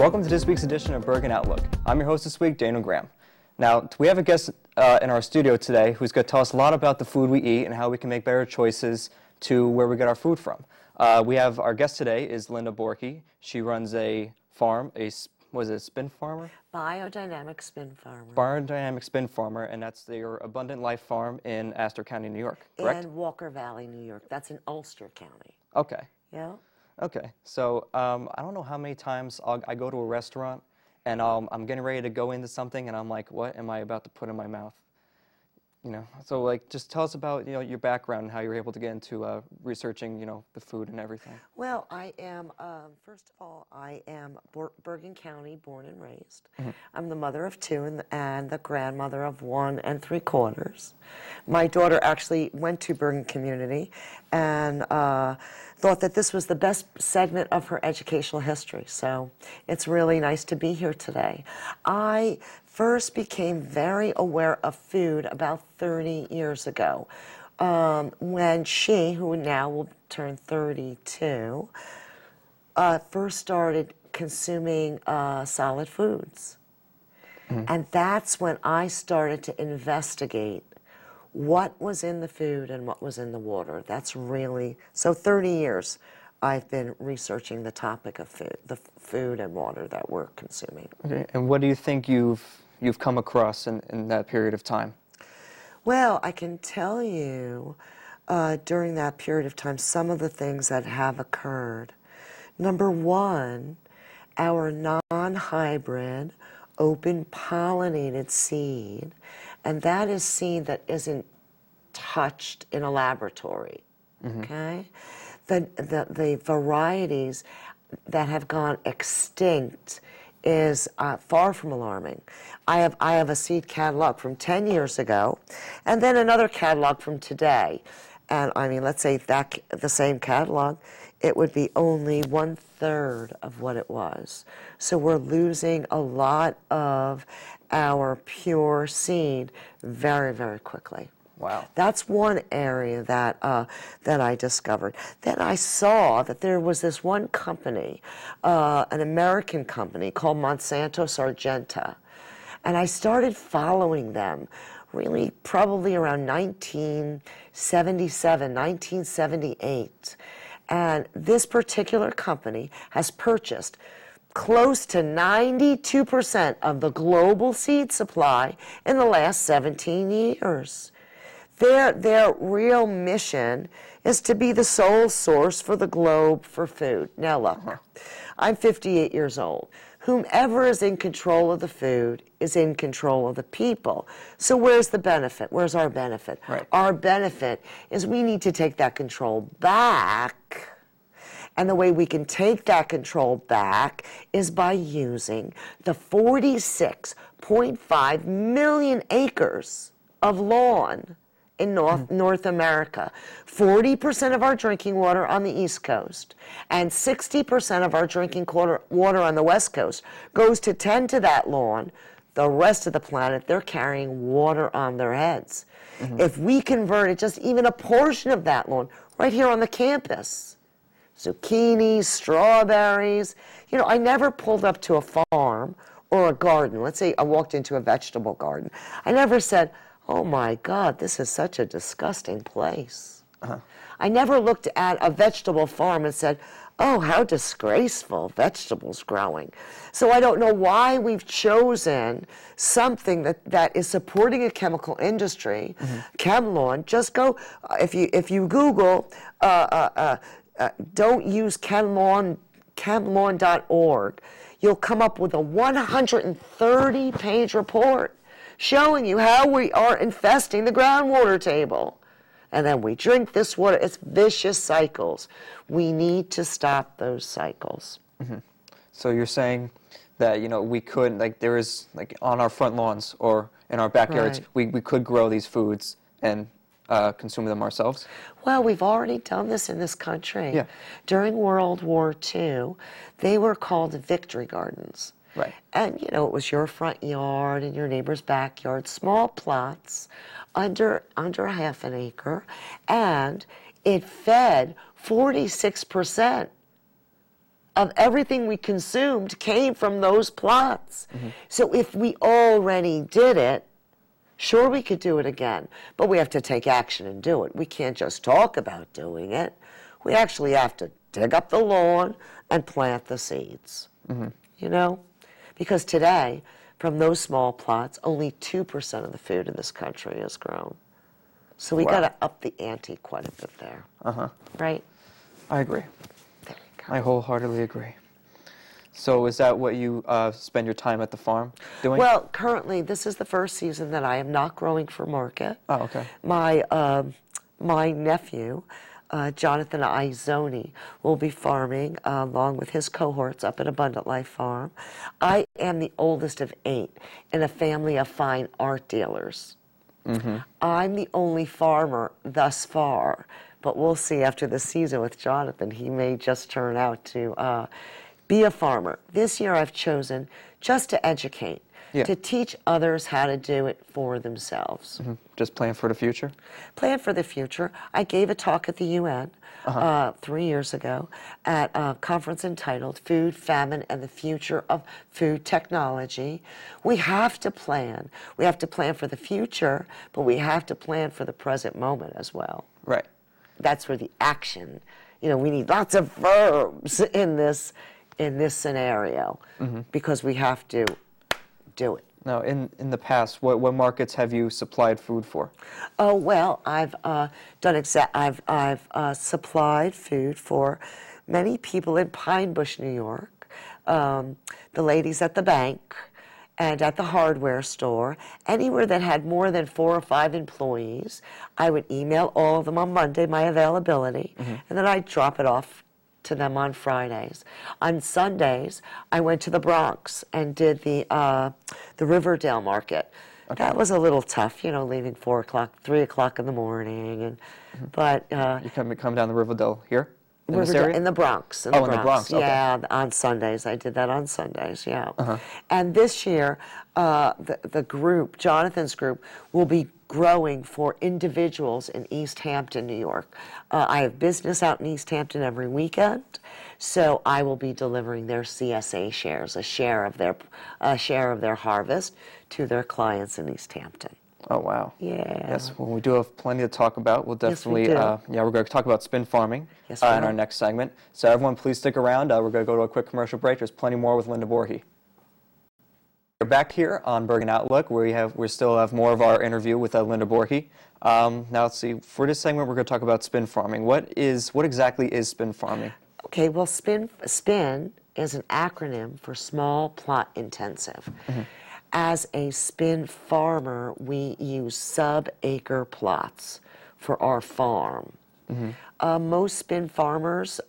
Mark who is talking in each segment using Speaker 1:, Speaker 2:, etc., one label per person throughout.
Speaker 1: Welcome to this week's edition of Bergen Outlook. I'm your host this week, Daniel Graham. Now, we have a guest in our studio today who's going to tell us a lot about the food we eat and how we can make better choices to where we get our food from. We have our guest today is Linda Borghi. She runs a farm, spin farmer?
Speaker 2: Biodynamic spin farmer.
Speaker 1: Biodynamic spin farmer, and that's their Abundant Life farm in Astor County, New York, correct?
Speaker 2: In Walker Valley, New York. That's in Ulster County.
Speaker 1: Okay.
Speaker 2: Yeah.
Speaker 1: Okay, so I don't know how many times I go to a restaurant and I'm getting ready to go into something and I'm like, what am I about to put in my mouth? You know, so like, just tell us about, your background and how you were able to get into researching, the food and everything.
Speaker 2: Well, I am, first of all, I am Bergen County born and raised. Mm-hmm. I'm the mother of two and the grandmother of 1 3/4. My daughter actually went to Bergen Community and thought that this was the best segment of her educational history. So it's really nice to be here today. I first became very aware of food about 30 years ago when she, who now will turn 32, first started consuming solid foods. Mm-hmm. And that's when I started to investigate what was in the food and what was in the water. That's really, so 30 years I've been researching the topic of food, the food and water that we're consuming.
Speaker 1: Okay, and what do you think you've come across in that period of time?
Speaker 2: Well, I can tell you during that period of time some of the things that have occurred. Number one, our non-hybrid, open pollinated seed, and that is seed that isn't touched in a laboratory, mm-hmm. Okay? The varieties that have gone extinct is far from alarming. I have a seed catalog from 10 years ago, and then another catalog from today. And I mean, let's say that the same catalog, it would be only 1/3 of what it was. So we're losing a lot of our pure seed very, very quickly.
Speaker 1: Wow.
Speaker 2: That's one area that I discovered. Then I saw that there was this one company, an American company called Monsanto Syngenta, and I started following them really probably around 1977, 1978. And this particular company has purchased close to 92% of the global seed supply in the last 17 years. Their real mission is to be the sole source for the globe for food. Now look, I'm 58 years old. Whomever is in control of the food is in control of the people. So where's the benefit? Where's our benefit?
Speaker 1: Right.
Speaker 2: Our benefit is we need to take that control back. And the way we can take that control back is by using the 46.5 million acres of lawn in North America. 40% of our drinking water on the East Coast and 60% of our drinking water on the West Coast goes to tend to that lawn. The rest of the planet, they're carrying water on their heads. Mm-hmm. If we converted just even a portion of that lawn right here on the campus, zucchinis, strawberries, I never pulled up to a farm or a garden. Let's say I walked into a vegetable garden. I never said, oh my God, this is such a disgusting place. Uh-huh. I never looked at a vegetable farm and said, oh, how disgraceful, vegetables growing. So I don't know why we've chosen something that is supporting a chemical industry, mm-hmm. ChemLawn. Just go, if you Google, don't use ChemLawn.org, you'll come up with a 130-page report showing you how we are infesting the groundwater table. And then we drink this water. It's vicious cycles. We need to stop those cycles.
Speaker 1: Mm-hmm. So you're saying that, we could, there is, on our front lawns or in our backyards, right. we could grow these foods and consume them ourselves?
Speaker 2: Well, we've already done this in this country.
Speaker 1: Yeah.
Speaker 2: During World War II, they were called victory gardens.
Speaker 1: Right.
Speaker 2: And, it was your front yard and your neighbor's backyard, small plots under a half an acre, and it fed 46% of everything we consumed came from those plots. So if we already did it, sure, we could do it again, but we have to take action and do it. We can't just talk about doing it. We actually have to dig up the lawn and plant the seeds, you know? Because today, from those small plots, only 2% of the food in this country is grown. So we got to up the ante quite a bit there. Right?
Speaker 1: I agree.
Speaker 2: There you go.
Speaker 1: I wholeheartedly agree. So is that what you spend your time at the farm doing?
Speaker 2: Well, currently, this is the first season that I am not growing for market.
Speaker 1: Oh, okay.
Speaker 2: My nephew, Jonathan Izoni, will be farming along with his cohorts up at Abundant Life Farm. I am the oldest of 8 in a family of fine art dealers. I'm the only farmer thus far, but we'll see after the season with Jonathan. He may just turn out to be a farmer. This year I've chosen just to educate, to teach others how to do it for themselves.
Speaker 1: Just plan for the future?
Speaker 2: Plan for the future. I gave a talk at the UN 3 years ago at a conference entitled Food, Famine, and the Future of Food Technology. We have to plan. We have to plan for the future, but we have to plan for the present moment as well.
Speaker 1: Right.
Speaker 2: That's where the action, we need lots of verbs in this scenario because we have to do it.
Speaker 1: Now, in the past, what markets have you supplied food for?
Speaker 2: Oh well, I've supplied food for many people in Pine Bush, New York, the ladies at the bank, and at the hardware store. Anywhere that had more than 4 or 5 employees, I would email all of them on Monday my availability, and then I'd drop it off to them on Fridays. On Sundays, I went to the Bronx and did the Riverdale market. Okay. That was a little tough, leaving 4 o'clock, 3 o'clock in the morning, but
Speaker 1: you come down the Riverdale here in this
Speaker 2: Riverdale,
Speaker 1: area?
Speaker 2: in the Bronx.
Speaker 1: In the Bronx. Okay.
Speaker 2: Yeah, on Sundays. I did that on Sundays. Yeah. And this year, the group, Jonathan's group, will be growing for individuals in East Hampton, New York. I have business out in East Hampton every weekend, so I will be delivering their CSA shares, a share of their harvest, to their clients in East Hampton.
Speaker 1: Oh, wow.
Speaker 2: Yeah.
Speaker 1: Yes, well, we do have plenty to talk about. We'll definitely,
Speaker 2: Yes, we do.
Speaker 1: we're going to talk about spin farming
Speaker 2: Yes,
Speaker 1: in
Speaker 2: we
Speaker 1: our
Speaker 2: will.
Speaker 1: next segment. So everyone, please stick around. We're going to go to a quick commercial break. There's plenty more with Linda Borghi. We're back here on Bergen Outlook, where we still have more of our interview with Linda Borghi. Now, let's see. For this segment, we're going to talk about spin farming. What exactly is spin farming?
Speaker 2: Okay, well, SPIN is an acronym for Small Plot Intensive. As a spin farmer, we use sub-acre plots for our farm. Most spin farmers'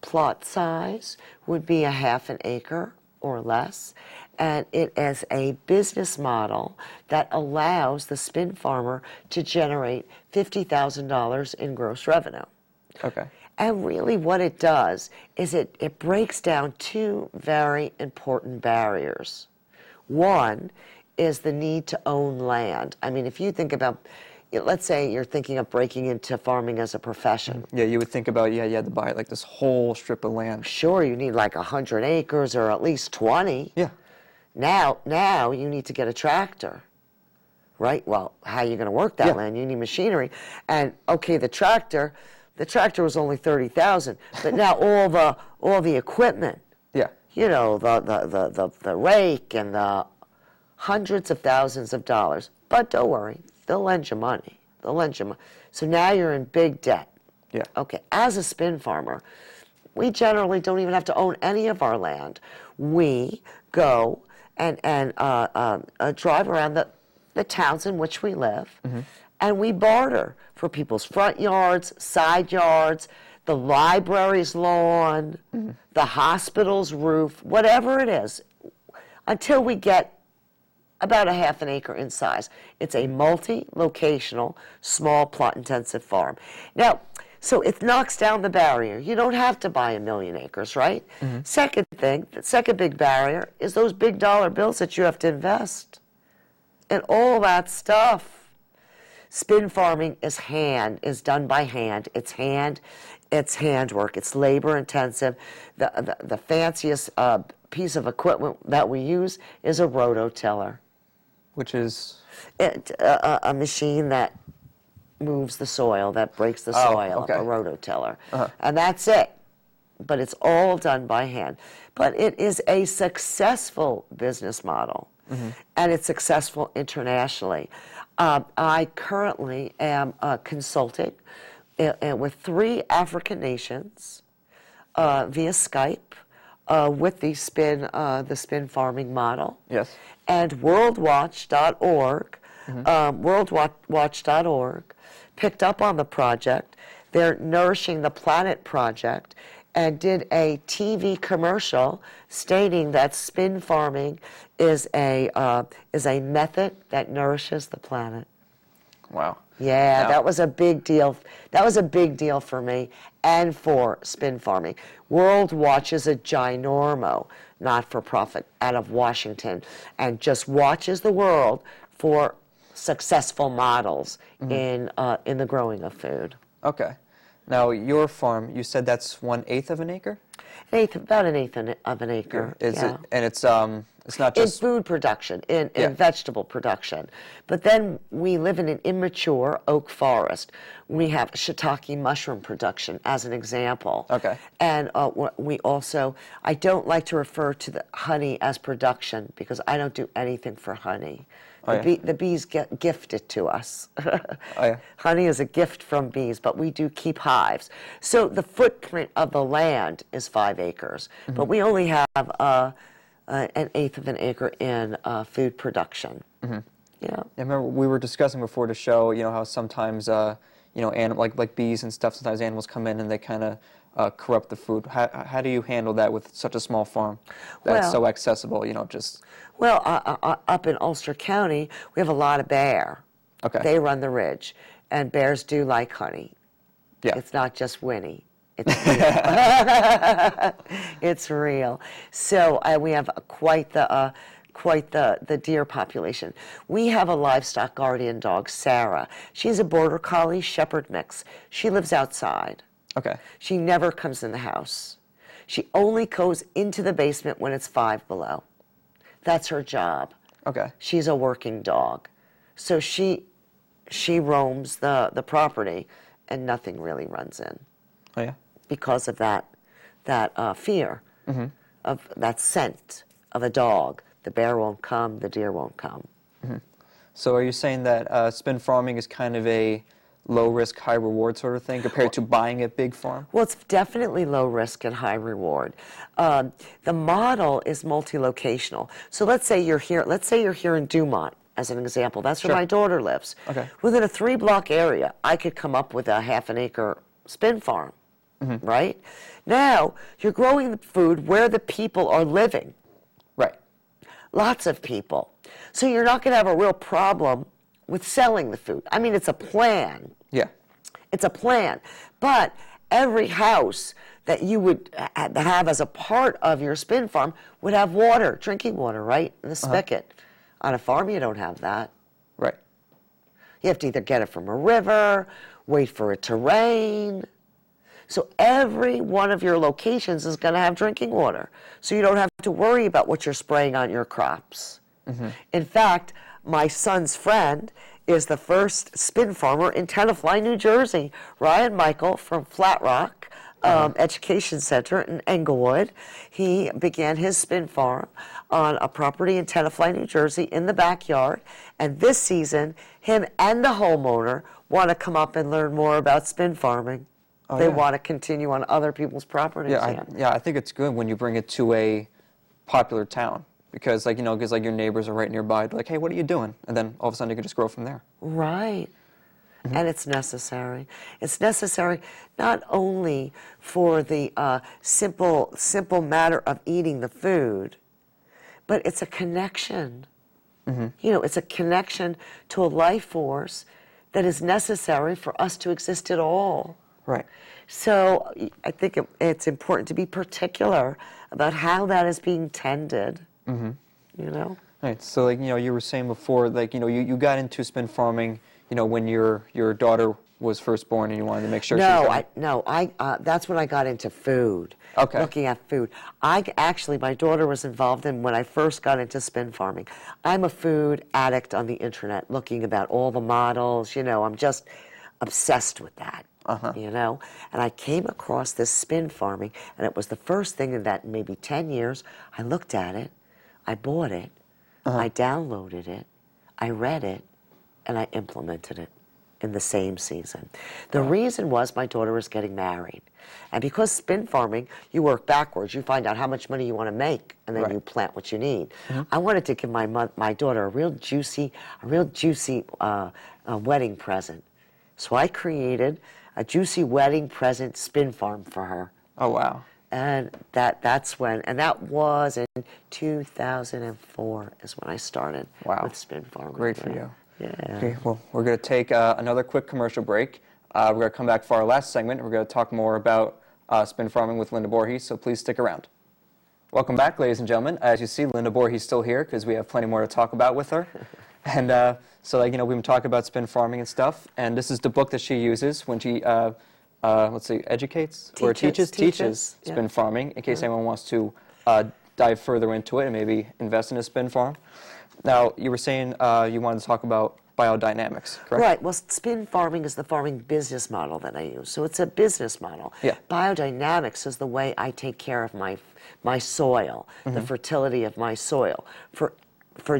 Speaker 2: plot size would be a half an acre or less, and it is a business model that allows the spin farmer to generate $50,000 in gross revenue.
Speaker 1: Okay.
Speaker 2: And really what it does is it breaks down 2 very important barriers. One is the need to own land. I mean, if you think about, let's say you're thinking of breaking into farming as a profession.
Speaker 1: Yeah, you would think about, you had to buy like this whole strip of land.
Speaker 2: Sure, you need like 100 acres or at least 20.
Speaker 1: Yeah.
Speaker 2: Now you need to get a tractor, right? Well, how are you going to work that land? You need machinery. And okay, the tractor was only $30,000, but now all the equipment.
Speaker 1: Yeah.
Speaker 2: The rake and the hundreds of thousands of dollars. But don't worry, they'll lend you money. So now you're in big debt.
Speaker 1: Yeah.
Speaker 2: Okay, as a spin farmer, we generally don't even have to own any of our land. We go and drive around the towns in which we live, and we barter for people's front yards, side yards, the library's lawn, the hospital's roof, whatever it is, until we get about a half an acre in size. It's a multi-locational, small plot-intensive farm. Now, so it knocks down the barrier. You don't have to buy 1 million acres, right? Second thing, the second big barrier is those big dollar bills that you have to invest and all that stuff. Spin farming is done by hand. It's hand. It's handwork. It's labor intensive. The fanciest piece of equipment that we use is a rototiller.
Speaker 1: Which is?
Speaker 2: A machine that moves the soil, that breaks the soil,
Speaker 1: okay.
Speaker 2: a rototiller. And that's it. But it's all done by hand. But it is a successful business model, and it's successful internationally. I currently am consulting with 3 African nations via Skype with the spin farming model.
Speaker 1: Yes.
Speaker 2: And worldwatch.org, worldwatch.org picked up on the project. They're Nourishing the Planet project, and did a TV commercial stating that spin farming is a method that nourishes the planet.
Speaker 1: Wow.
Speaker 2: Yeah,
Speaker 1: Now,
Speaker 2: that was a big deal. That was a big deal for me and for spin farming. World Watch is a ginormo not-for-profit out of Washington, and just watches the world for successful models in the growing of food.
Speaker 1: Okay. Now, your farm, you said that's 1/8 of an acre?
Speaker 2: About an eighth of an acre.
Speaker 1: Is
Speaker 2: yeah.
Speaker 1: it? And it's not
Speaker 2: In
Speaker 1: just
Speaker 2: food production, in
Speaker 1: Yeah.
Speaker 2: vegetable production. But then we live in an immature oak forest. We have shiitake mushroom production as an example.
Speaker 1: Okay.
Speaker 2: And we also, I don't like to refer to the honey as production because I don't do anything for honey. The bees gift it to us. Honey is a gift from bees, but we do keep hives. So the footprint of the land is 5 acres, but we only have an 1/8 of an acre in food production. Yeah.
Speaker 1: I remember we were discussing before the show, how sometimes, like bees and stuff, sometimes animals come in and they kind of corrupt the food. How do you handle that with such a small farm that's so accessible, just...
Speaker 2: Well, up in Ulster County, we have a lot of bear.
Speaker 1: Okay.
Speaker 2: They run the ridge, and bears do like honey.
Speaker 1: Yeah.
Speaker 2: It's not just Winnie. It's real. It's real. So we have quite the deer population. We have a livestock guardian dog, Sarah. She's a border collie shepherd mix. She lives outside.
Speaker 1: Okay.
Speaker 2: She never comes in the house. She only goes into the basement when it's 5 below. That's her job.
Speaker 1: Okay.
Speaker 2: She's a working dog. So she roams the property, and nothing really runs in.
Speaker 1: Oh, yeah?
Speaker 2: Because of that fear, of that scent of a dog. The bear won't come, the deer won't come.
Speaker 1: So are you saying that spin farming is kind of a low-risk, high-reward sort of thing compared to buying a big farm?
Speaker 2: Well, it's definitely low risk and high reward. The model is multi-locational. So let's say you're here. Let's say you're here in Dumont, as an example. That's where my daughter lives.
Speaker 1: Okay.
Speaker 2: Within a 3-block area, I could come up with a 1/2 acre spin farm. Right? Now you're growing the food where the people are living.
Speaker 1: Right.
Speaker 2: Lots of people. So you're not going to have a real problem with selling the food. I mean, it's a plan.
Speaker 1: Yeah.
Speaker 2: It's a plan. But every house that you would have as a part of your spin farm would have water, drinking water, right? In the spigot. On a farm, you don't have that.
Speaker 1: Right.
Speaker 2: You have to either get it from a river, wait for it to rain. So every one of your locations is going to have drinking water. So you don't have to worry about what you're spraying on your crops. In fact, my son's friend is the first spin farmer in Tenafly, New Jersey. Ryan Michael from Flat Rock Education Center in Englewood. He began his spin farm on a property in Tenafly, New Jersey in the backyard. And this season, him and the homeowner want to come up and learn more about spin farming. They want to continue on other people's properties.
Speaker 1: Yeah, I think it's good when you bring it to a popular town. Because, your neighbors are right nearby. They're like, hey, what are you doing? And then all of a sudden you can just grow from there.
Speaker 2: Right. And it's necessary. It's necessary not only for the simple matter of eating the food, but it's a connection. It's a connection to a life force that is necessary for us to exist at all.
Speaker 1: Right.
Speaker 2: So I think it's important to be particular about how that is being tended.
Speaker 1: Right. So, you were saying before, you got into spin farming, when your daughter was first born and you wanted to make sure she was going?
Speaker 2: That's when I got into food.
Speaker 1: Okay.
Speaker 2: Looking at food. My daughter was involved in when I first got into spin farming. I'm a food addict on the internet, looking about all the models. I'm just obsessed with that. And I came across this spin farming, and it was the first thing in that maybe 10 years. I looked at it, I bought it, I downloaded it, I read it, and I implemented it in the same season. The reason was my daughter was getting married. And because spin farming, you work backwards. You find out how much money you want to make, and then you plant what you need. I wanted to give my daughter a real juicy wedding present. So I created a juicy wedding present spin farm for her.
Speaker 1: Oh, wow.
Speaker 2: And that was in 2004 is when I started with spin farming.
Speaker 1: Great for you.
Speaker 2: Yeah.
Speaker 1: Okay, well, we're going to take another quick commercial break. We're going to come back for our last segment. We're going to talk more about spin farming with Linda Borghi, so please stick around. Welcome back, ladies and gentlemen. As you see, Linda Borghi's still here because we have plenty more to talk about with her. And we've been talking about spin farming and stuff, and this is the book that she uses when she, teaches spin farming, in case anyone wants to dive further into it and maybe invest in a spin farm. Now, you were saying you wanted to talk about biodynamics, correct?
Speaker 2: Right. Well, spin farming is the farming business model that I use. So it's a business model.
Speaker 1: Yeah.
Speaker 2: Biodynamics is the way I take care of my soil, the fertility of my soil for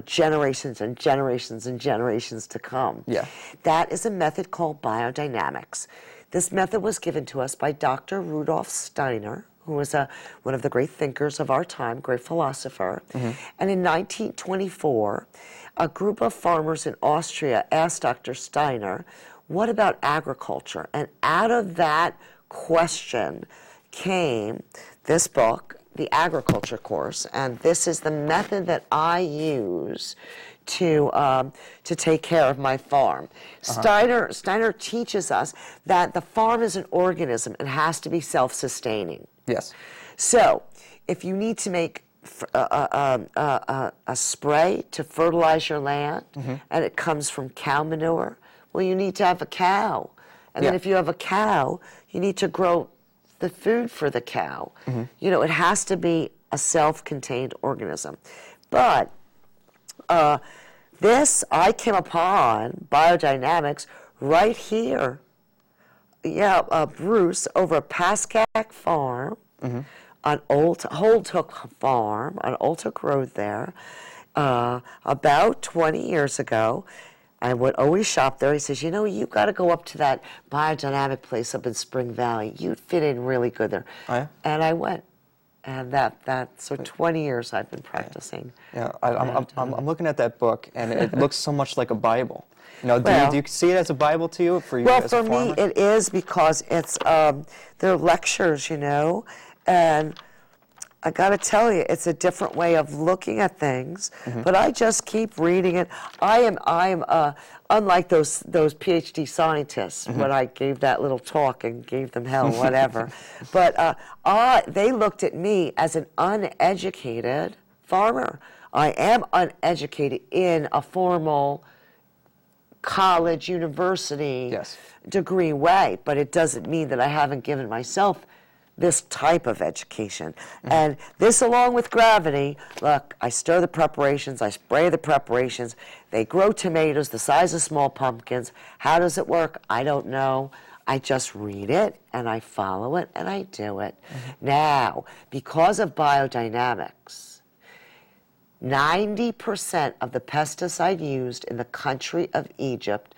Speaker 2: generations and generations and generations to come.
Speaker 1: Yeah.
Speaker 2: That is a method called biodynamics. This method was given to us by Dr. Rudolf Steiner, who was one of the great thinkers of our time, great philosopher. And in 1924, a group of farmers in Austria asked Dr. Steiner, what about agriculture? And out of that question came this book, the agriculture course, and this is the method that I use to take care of my farm. Steiner teaches us that the farm is an organism and has to be self-sustaining.
Speaker 1: Yes.
Speaker 2: So, if you need to make a spray to fertilize your land, and it comes from cow manure, well, you need to have a cow. And then if you have a cow, you need to grow the food for the cow. It has to be a self-contained organism. But I came upon biodynamics right here. Bruce, over at Pascack Farm, on Holthook Farm, on Holthook Road there, about 20 years ago. I would always shop there. He says, you've got to go up to that biodynamic place up in Spring Valley. You'd fit in really good there. Oh, yeah? And I went. And so 20 years I've been practicing.
Speaker 1: Yeah, I'm looking at that book, and it looks so much like a Bible. Do you see it as a Bible to you?
Speaker 2: Well, for me it is, because it's they're lectures, and I got to tell you, it's a different way of looking at things. But I just keep reading it. I am unlike those PhD scientists when I gave that little talk and gave them hell, whatever. But they looked at me as an uneducated farmer. I am uneducated in a formal college, university degree way, but it doesn't mean that I haven't given myself this type of education. And this, along with gravity, look, I stir the preparations, I spray the preparations, they grow tomatoes the size of small pumpkins. How does it work? I don't know. I just read it, and I follow it, and I do it. Now, because of biodynamics, 90% of the pesticide used in the country of Egypt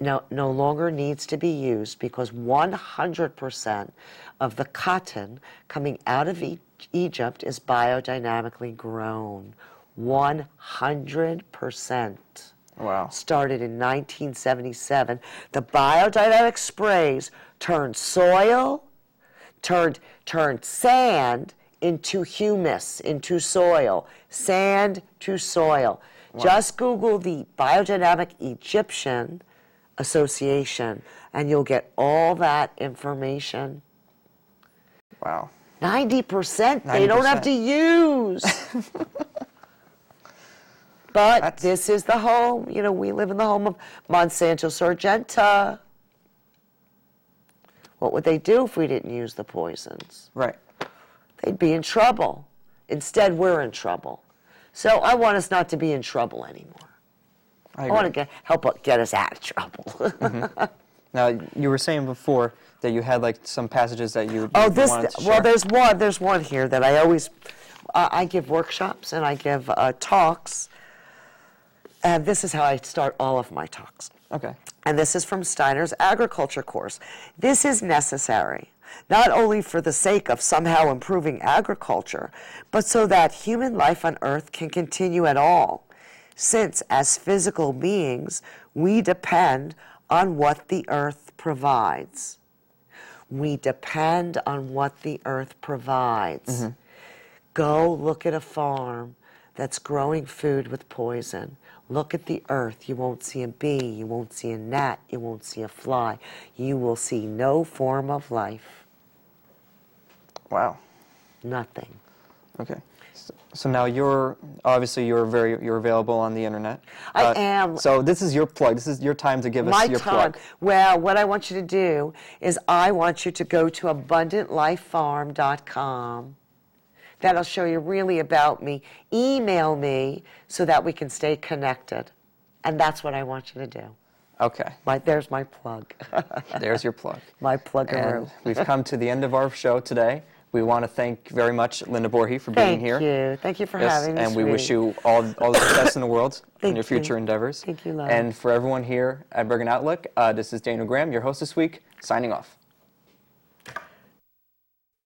Speaker 2: no longer needs to be used, because 100% of the cotton coming out of Egypt is biodynamically grown. 100%.
Speaker 1: Wow.
Speaker 2: Started in 1977. The biodynamic sprays turned sand into humus, into soil. Sand to soil. Wow. Just Google the Biodynamic Egyptian Association, and you'll get all that information.
Speaker 1: Wow.
Speaker 2: 90% they don't have to use. But this is the home. We live in the home of Monsanto Syngenta. What would they do if we didn't use the poisons?
Speaker 1: Right.
Speaker 2: They'd be in trouble. Instead, we're in trouble. So I want us not to be in trouble anymore. I want to help get us out of trouble.
Speaker 1: Mm-hmm. Now, you were saying before that you had like some passages that you wanted to share.
Speaker 2: Well, there's one here that I always, I give workshops and I give talks, and this is how I start all of my talks.
Speaker 1: Okay.
Speaker 2: And this is from Steiner's agriculture course. This is necessary, not only for the sake of somehow improving agriculture, but so that human life on Earth can continue at all, since as physical beings, we depend on what the Earth provides. We depend on what the Earth provides. Mm-hmm. Go look at a farm that's growing food with poison. Look at the earth. You won't see a bee. You won't see a gnat. You won't see a fly. You will see no form of life.
Speaker 1: Wow.
Speaker 2: Nothing.
Speaker 1: Okay. So now you're available on the internet.
Speaker 2: I am.
Speaker 1: So this is your plug. This is your time to give us your plug.
Speaker 2: Well, what I want you to do is I want you to go to abundantlifefarm.com. That'll show you really about me. Email me so that we can stay connected. And that's what I want you to do.
Speaker 1: Okay.
Speaker 2: There's my plug.
Speaker 1: There's your plug.
Speaker 2: My plug-a-roo.
Speaker 1: And we've come to the end of our show today. We want to thank very much Linda Borghi for being here.
Speaker 2: Thank you. Thank you for having me.
Speaker 1: And we wish you all the success in the world in your future endeavors.
Speaker 2: Thank you, love.
Speaker 1: And for everyone here at Bergen Outlook, this is Daniel Graham, your host this week, signing off.